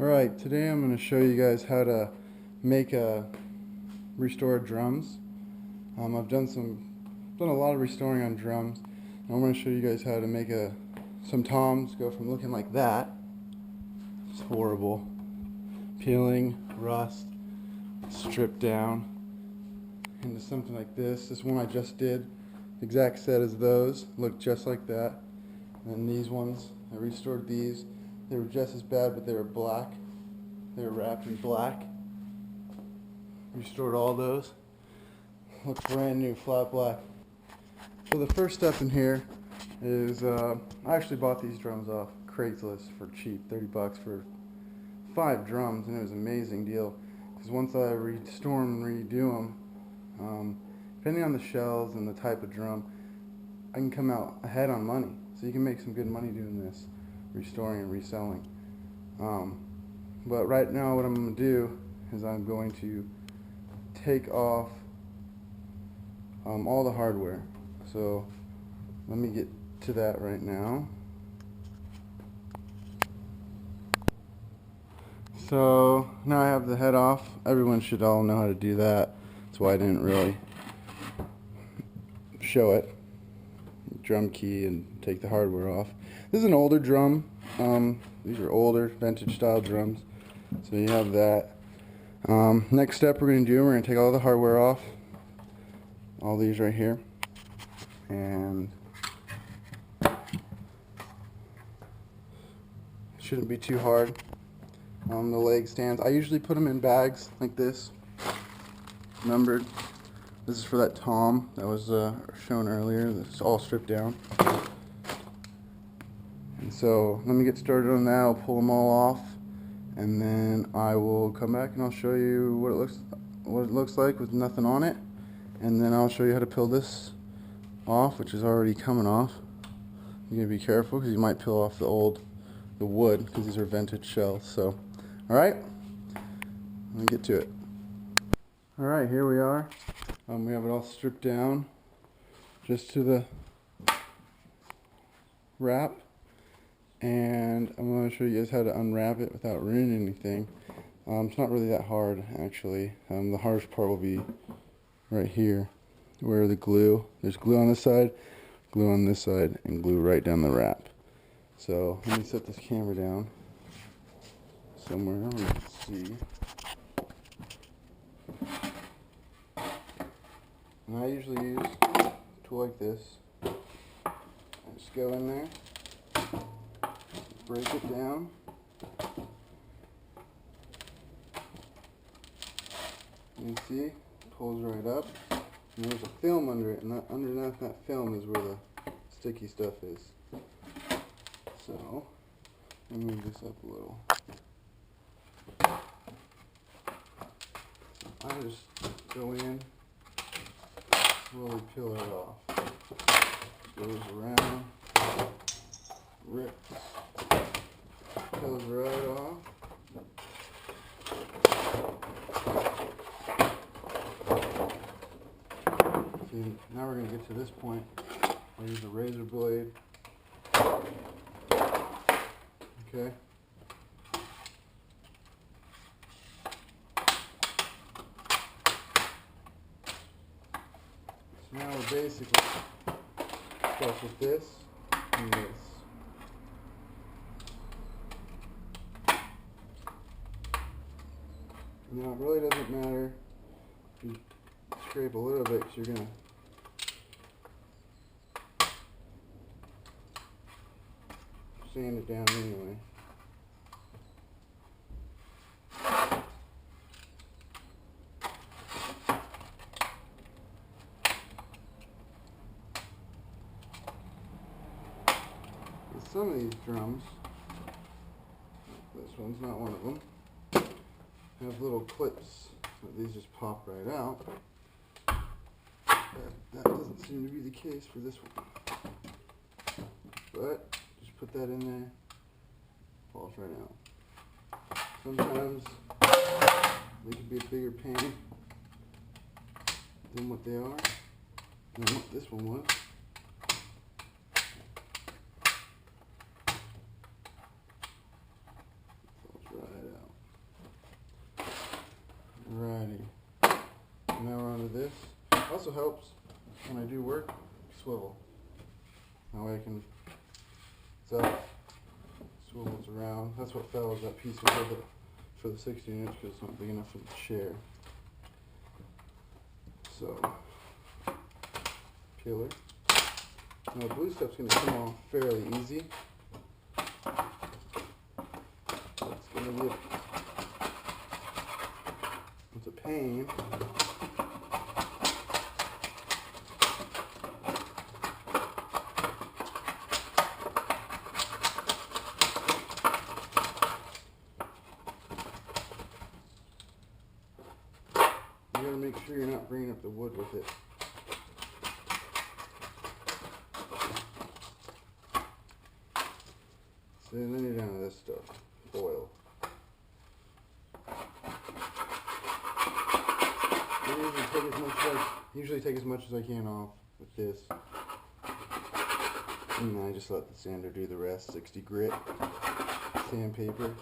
Alright, today I'm going to show you guys how to make restored drums. I've done a lot of restoring on drums, and I'm going to show you guys how to make some toms go from looking like that, it's horrible, peeling, rust, stripped down, into something like this. This one I just did, the exact set as those, looked just like that. And these ones, I restored these. They were just as bad, but they were black. They were wrapped in black. Restored all those. Looks brand new, flat black. So the first step in here is, I actually bought these drums off Craigslist for cheap, 30 bucks for 5 drums, and it was an amazing deal. Because once I restore them and redo them, depending on the shells and the type of drum, I can come out ahead on money. So you can make some good money doing this, restoring and reselling. But right now what I'm going to do is I'm going to take off all the hardware. So let me get to that right now. So now I have the head off. Everyone should all know how to do that. That's why I didn't really show it. Drum key and take the hardware off. This is an older drum. These are older vintage style drums. So you have that. Next step we're going to take all the hardware off. All these right here. And shouldn't be too hard. The leg stands. I usually put them in bags like this, numbered. This is for that tom that was shown earlier. This is all stripped down. And so let me get started on that. I'll pull them all off, and then I will come back and I'll show you what it looks like with nothing on it. And then I'll show you how to peel this off, which is already coming off. You gotta be careful because you might peel off the wood, because these are vintage shells. So, all right, let me get to it. All right, here we are. We have it all stripped down just to the wrap, and I'm going to show you guys how to unwrap it without ruining anything. It's not really that hard, actually. The hardest part will be right here where there's glue on this side, glue on this side, and glue right down the wrap. So let me set this camera down somewhere where you can see. And I usually use a tool like this. I just go in there, break it down, you see, it pulls right up, and there's a film under it, and underneath that film is where the sticky stuff is. So, let me move this up a little. So I just go in, slowly peel it off. Goes around, rips, peels right off. See, now we're going to get to this point. I'll use a razor blade. Okay. So now we're basically stuck with this and this. Now it really doesn't matter if you scrape a little bit, because you're going to sand it down anyway. Some of these drums, this one's not one of them, have little clips. These just pop right out. That doesn't seem to be the case for this one. But just put that in there, falls right out. Sometimes they can be a bigger pain than what they are, than what this one was. Falls right out. also helps when I do work, swivel. That way I can, it's up, swivels around. That's what fell, is that piece of wood for the 16 inch because it's not big enough for the chair. So, peeler. Now the blue stuff's going to come off fairly easy. It's going to be it's a pain. You gotta make sure you're not bringing up the wood with it. So then you're down to this stuff, foil. Usually take as much as I can off with this. And then I just let the sander do the rest. 60 grit sandpaper.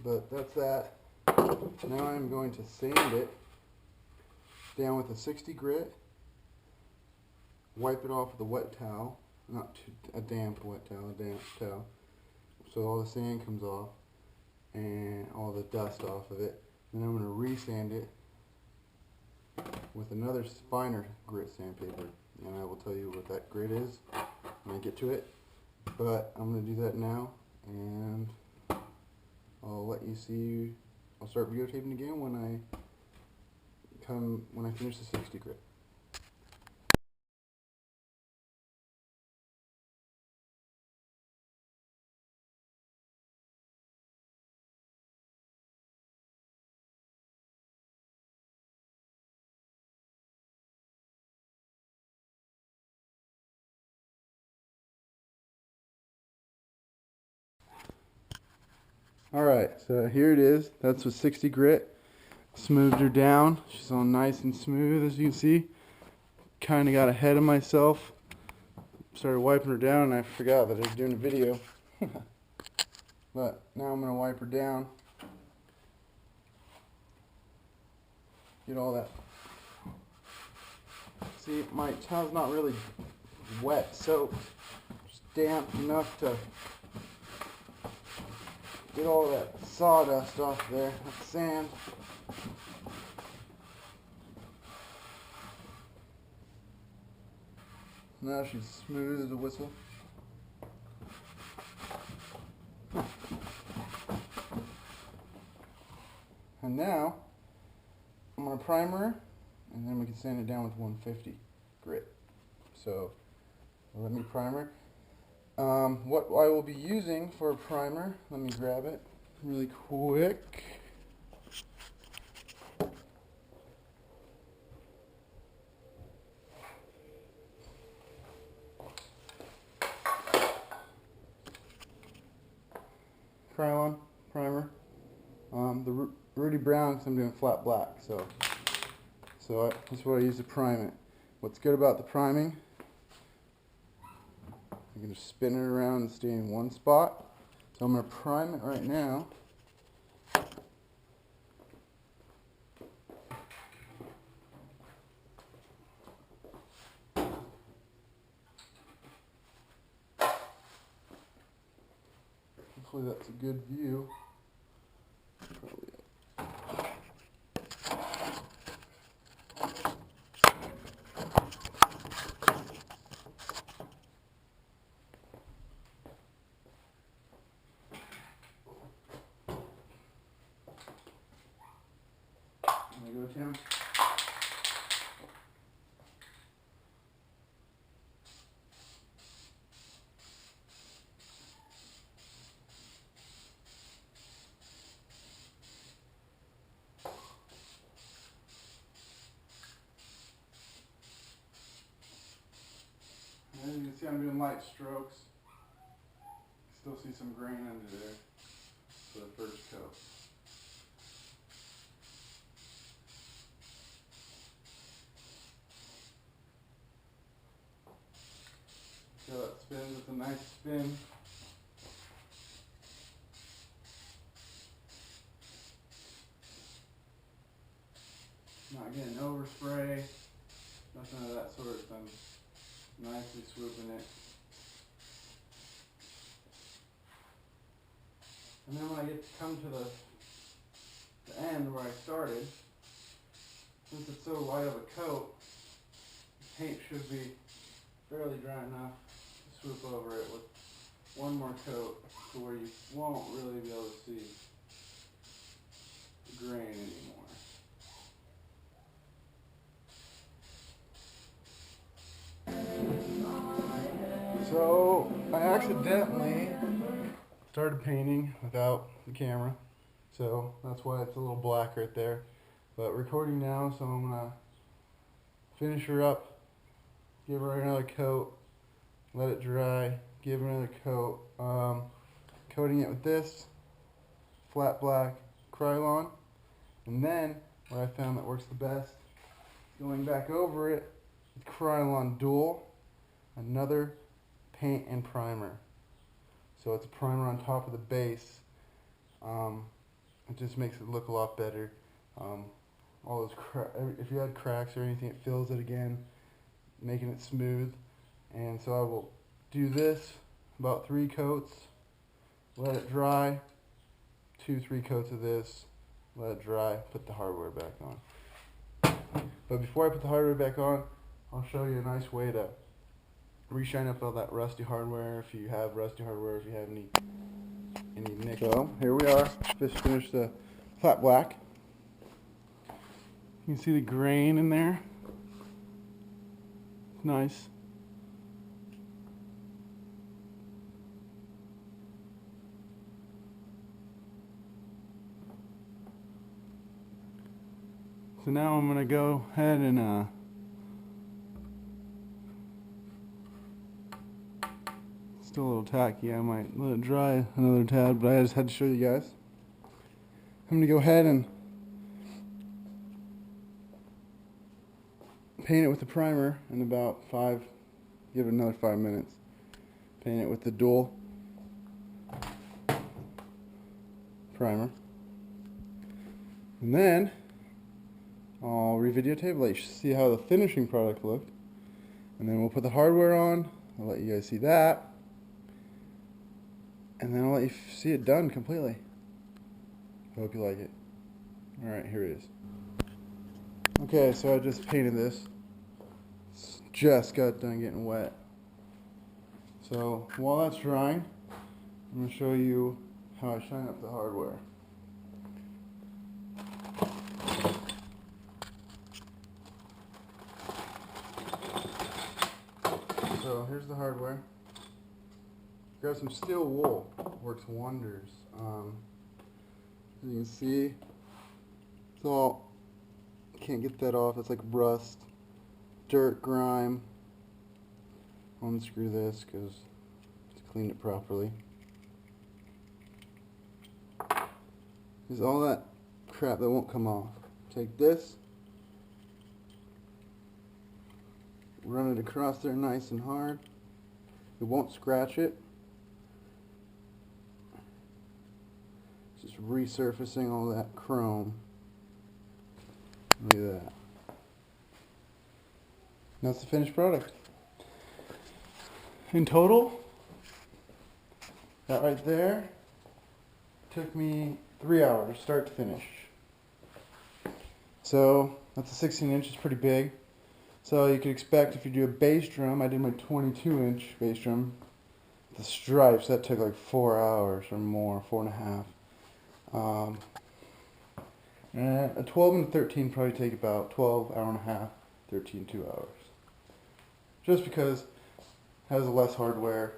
But that's that. Now I'm going to sand it down with a 60 grit. Wipe it off with a wet towel, not a damp wet towel, a damp towel, so all the sand comes off and all the dust off of it. Then I'm going to re-sand it with another finer grit sandpaper, and I will tell you what that grit is when I get to it. But I'm going to do that now, and I'll let you see. I'll start videotaping again when I finish the 60 grit. Alright, so here it is. That's with 60 grit. Smoothed her down. She's all nice and smooth, as you can see. Kind of got ahead of myself. Started wiping her down and I forgot that I was doing a video. But now I'm going to wipe her down. Get all that. See, my towel's not really wet, soaked. Just damp enough to get all that sawdust off there, that sand. Now she's smooth as a whistle. And now, I'm going to primer her, and then we can sand it down with 150 grit. So, let me primer. What I will be using for a primer, let me grab it really quick. Krylon primer. The Rudy Brown, because I'm doing flat black, so that's what I use to prime it. What's good about the priming, you can just spin it around and stay in one spot. So I'm going to prime it right now. Hopefully that's a good view. Probably. There you go, Tim. As you can see, I'm doing light strokes. Still see some grain under there for the first coat. So that spins with a nice spin. getting overspray, nothing of that sort. So I'm nicely swooping it. And then when I get to come to the end where I started, since it's so light of a coat, the paint should be fairly dry enough to swoop over it with one more coat to where you won't really be able to see the grain anymore. So I accidentally started painting without the camera, so that's why it's a little black right there. But recording now, so I'm gonna finish her up, give her another coat, let it dry, give her another coat. Coating it with this flat black Krylon, and then what I found that works the best, going back over it with Krylon Dual, another paint and primer. So it's a primer on top of the base. It just makes it look a lot better. All those if you had cracks or anything, it fills it again, making it smooth. And so I will do this, about 3 coats, let it dry, 2-3 coats of this, let it dry, put the hardware back on. But before I put the hardware back on, I'll show you a nice way to reshine up all that rusty hardware, if you have rusty hardware, if you have any nicks. So here we are, just finished the flat black. You can see the grain in there. It's nice. So now I'm going to go ahead and still a little tacky. I might let it dry another tad, but I just had to show you guys. I'm going to go ahead and paint it with the primer in about give it another 5 minutes. Paint it with the Dual primer. And then I'll re-videotape, let you see how the finishing product looked. And then we'll put the hardware on. I'll let you guys see that. And then I'll let you see it done completely. I hope you like it. Alright, here it is. Okay, so I just painted this. It's just got done getting wet. So while that's drying, I'm going to show you how I shine up the hardware. So here's the hardware. Grab some steel wool, works wonders. As you can see, it's all, can't get that off, it's like rust, dirt, grime. I'll unscrew this because it's cleaned it properly. There's all that crap that won't come off. Take this, run it across there nice and hard. It won't scratch it. Just resurfacing all that chrome. Look at that. That's the finished product. In total, that right there took me 3 hours, start to finish. So that's a 16-inch, it's pretty big. So you could expect if you do a bass drum, I did my 22-inch bass drum, the stripes, that took like 4 hours or more, 4.5. And a 12 and a 13 probably take about 12, hour and a half, 13, 2 hours. Just because it has less hardware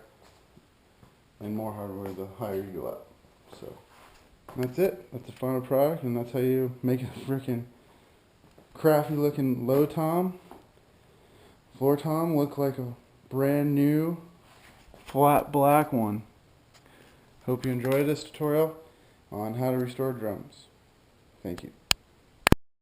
and more hardware the higher you go up. So that's it. That's the final product, and that's how you make a freaking crafty looking low tom, floor tom look like a brand new flat black one. Hope you enjoyed this tutorial on how to restore drums. Thank you.